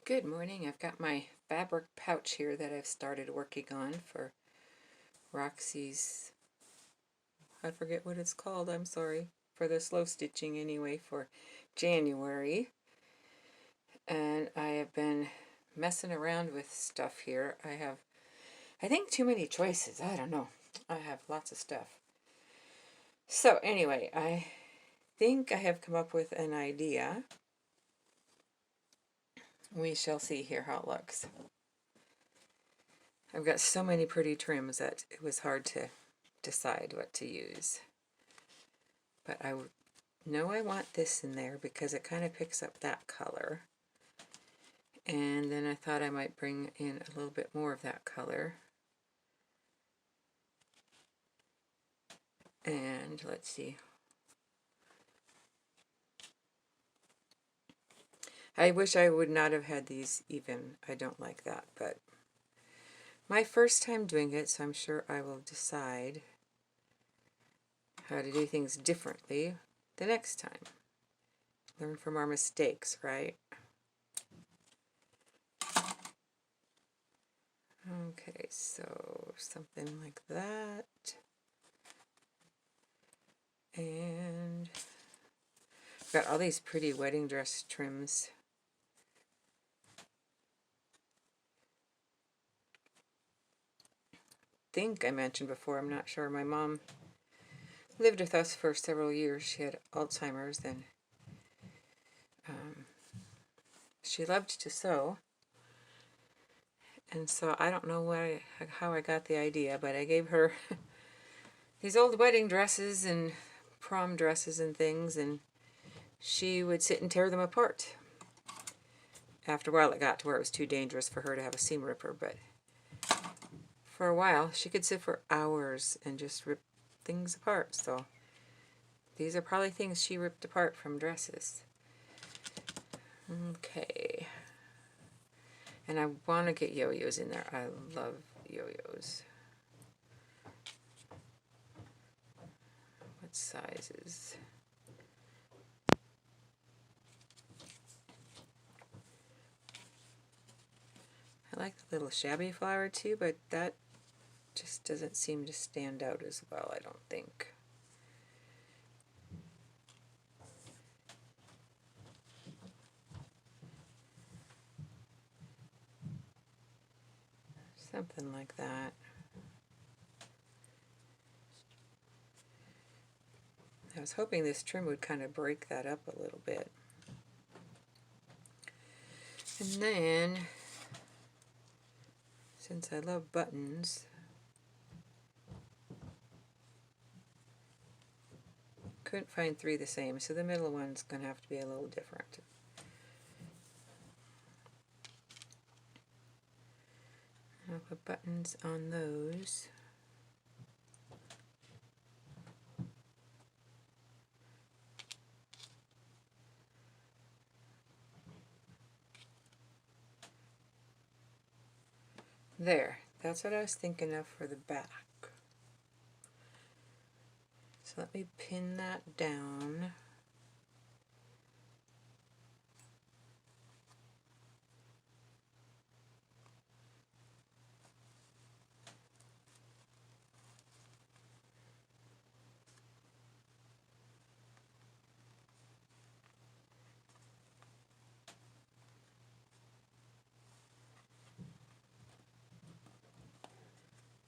Good morning. I've got my fabric pouch here that I've started working on for Roxy's, I forget what it's called, I'm sorry, for the slow stitching anyway for January. And I have been messing around with stuff here. I think too many choices. I don't know. I have lots of stuff. So anyway, I think I have come up with an idea. We shall see here how it looks. I've got so many pretty trims that it was hard to decide what to use. But I know I want this in there because it kind of picks up that color. And then I thought I might bring in a little bit more of that color. And let's see. I wish I would not have had these even. I don't like that, but my first time doing it, so I'm sure I will decide how to do things differently the next time. Learn from our mistakes, right? Okay, so something like that. And I've got all these pretty wedding dress trims. I think I mentioned before, I'm not sure, my mom lived with us for several years. She had Alzheimer's, and she loved to sew. And so I don't know how I got the idea, but I gave her these old wedding dresses and prom dresses and things, and she would sit and tear them apart. After a while it got to where it was too dangerous for her to have a seam ripper, but for a while she could sit for hours and just rip things apart. So these are probably things she ripped apart from dresses. Okay. And I want to get yo-yos in there. I love yo-yos. What sizes? I like the little shabby flower too, but that just doesn't seem to stand out as well, I don't think. Something like that. I was hoping this trim would kind of break that up a little bit. And then, since I love buttons, couldn't find three the same, so the middle one's going to have to be a little different. I'll put buttons on those. There, that's what I was thinking of for the back. So let me pin that down.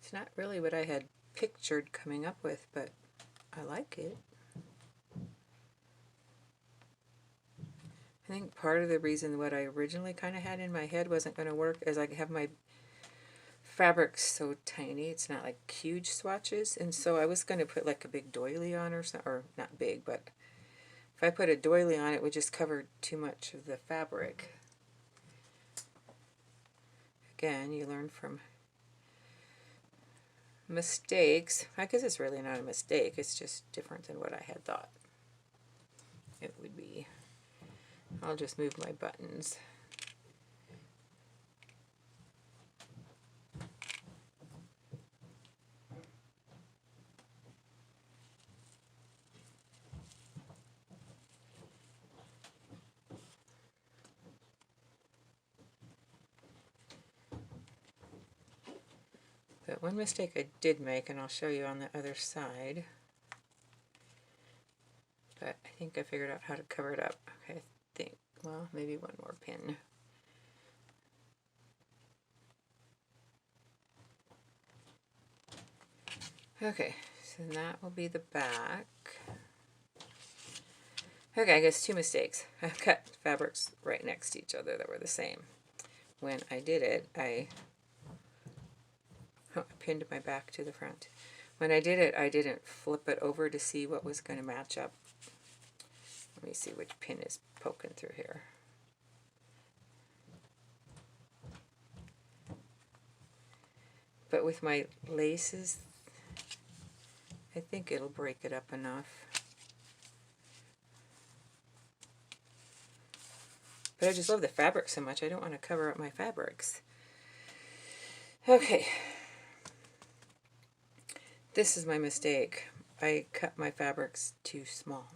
It's not really what I had pictured coming up with, but I like it. I think part of the reason what I originally kind of had in my head wasn't going to work is I have my fabric so tiny, it's not like huge swatches, and so I was going to put like a big doily on or something, or not big, but if I put a doily on it would just cover too much of the fabric. Again, you learn from mistakes. I guess it's really not a mistake, it's just different than what I had thought it would be. I'll just move my buttons. one mistake I did make, and I'll show you on the other side, but I think I figured out how to cover it up. Okay, I think, well, maybe one more pin. Okay, so that will be the back. Okay, I guess two mistakes. I've cut fabrics right next to each other that were the same. When I did it, I pinned my back to the front. When I did it, I didn't flip it over to see what was going to match up. Let me see which pin is poking through here. But with my laces, I think it'll break it up enough. But I just love the fabric so much, I don't want to cover up my fabrics. Okay. This is my mistake. I cut my fabrics too small.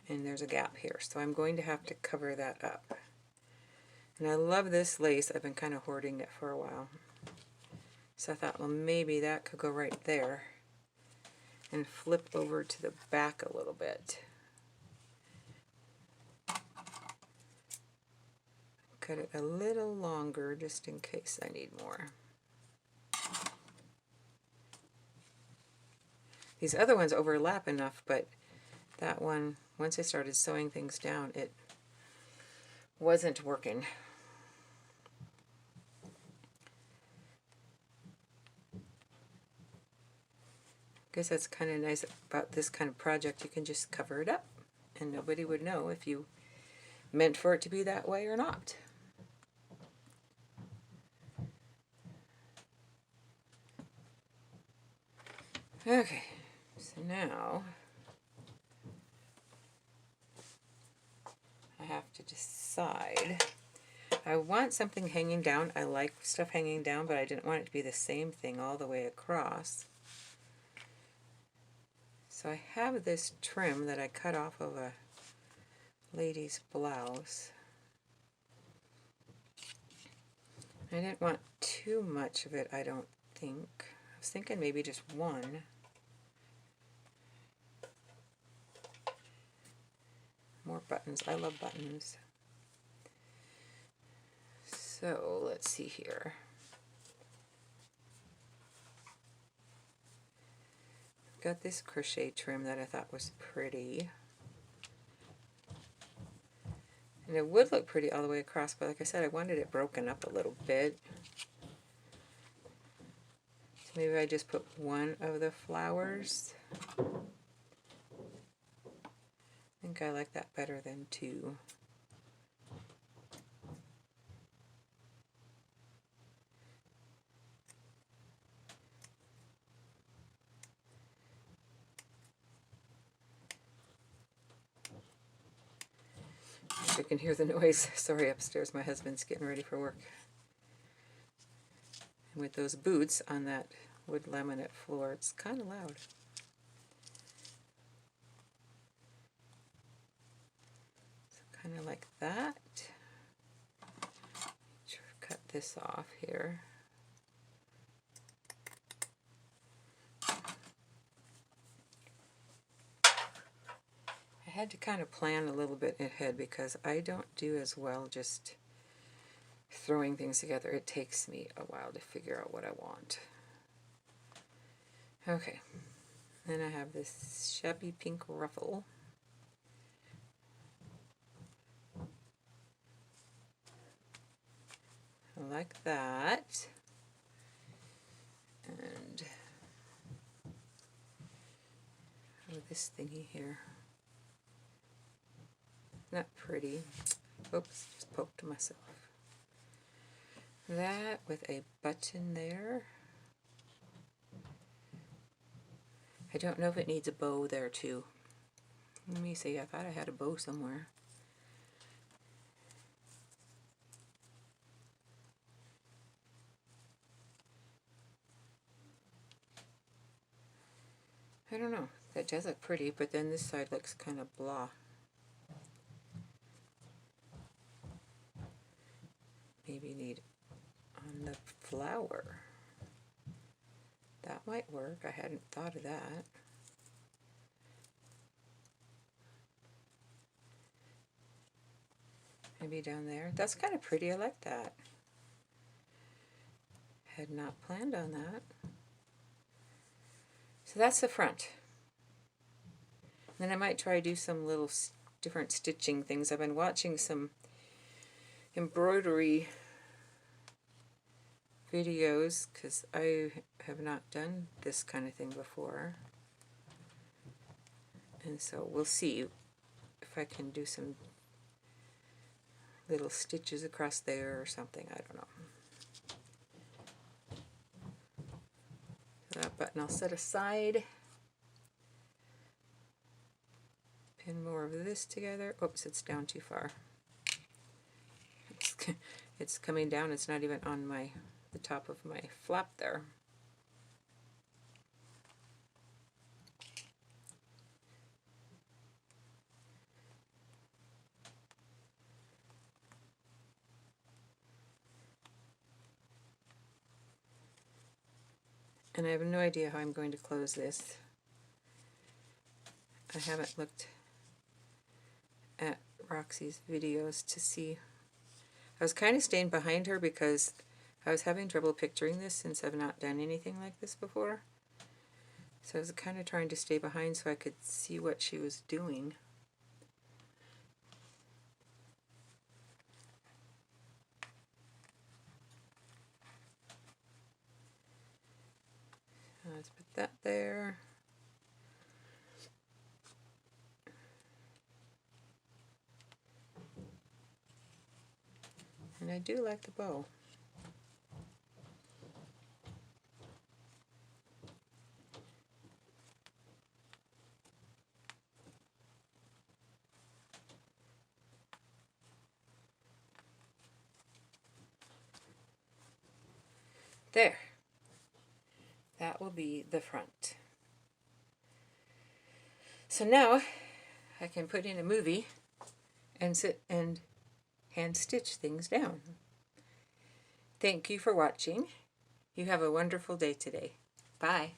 And there's a gap here, so I'm going to have to cover that up. And I love this lace. I've been kind of hoarding it for a while. So I thought, well, maybe that could go right there. And flip over to the back a little bit. Cut it a little longer just in case I need more. These other ones overlap enough, but that one, once I started sewing things down, it wasn't working. I guess that's kind of nice about this kind of project. You can just cover it up, and nobody would know if you meant for it to be that way or not. Okay, so now I have to decide. I want something hanging down. I like stuff hanging down, but I didn't want it to be the same thing all the way across. So I have this trim that I cut off of a lady's blouse. I didn't want too much of it, I don't think. I was thinking maybe just one. More buttons. I love buttons. So let's see here. Got this crochet trim that I thought was pretty. And it would look pretty all the way across, but like I said, I wanted it broken up a little bit. So maybe I just put one of the flowers. I think I like that better than two. You can hear the noise. Sorry, upstairs my husband's getting ready for work. And with those boots on that wood laminate floor, it's kind of loud. So kind of like that. Cut this off here. I had to kind of plan a little bit ahead because I don't do as well just throwing things together. It takes me a while to figure out what I want. Okay, then I have this shabby pink ruffle. I like that. And this thingy here. Not pretty. Oops, just poked myself. That with a button there. I don't know if it needs a bow there too. Let me see, I thought I had a bow somewhere. I don't know. That does look pretty, but then this side looks kind of blah. Maybe need on the flower. That might work. I hadn't thought of that. Maybe down there. That's kind of pretty. I like that. Had not planned on that. So that's the front. Then I might try to do some little different stitching things. I've been watching some embroidery videos because I have not done this kind of thing before. And so we'll see if I can do some little stitches across there or something. I don't know. That button I'll set aside. Pin more of this together. Oops, it's down too far. It's coming down. It's not even on the top of my flap there. And I have no idea how I'm going to close this. I haven't looked at Roxy's videos to see. I was kind of staying behind her because I was having trouble picturing this since I've not done anything like this before. So I was kind of trying to stay behind so I could see what she was doing. Let's put that there. And I do like the bow. There. That will be the front. So now I can put in a movie and sit and hand stitch things down. Thank you for watching. You have a wonderful day today. Bye.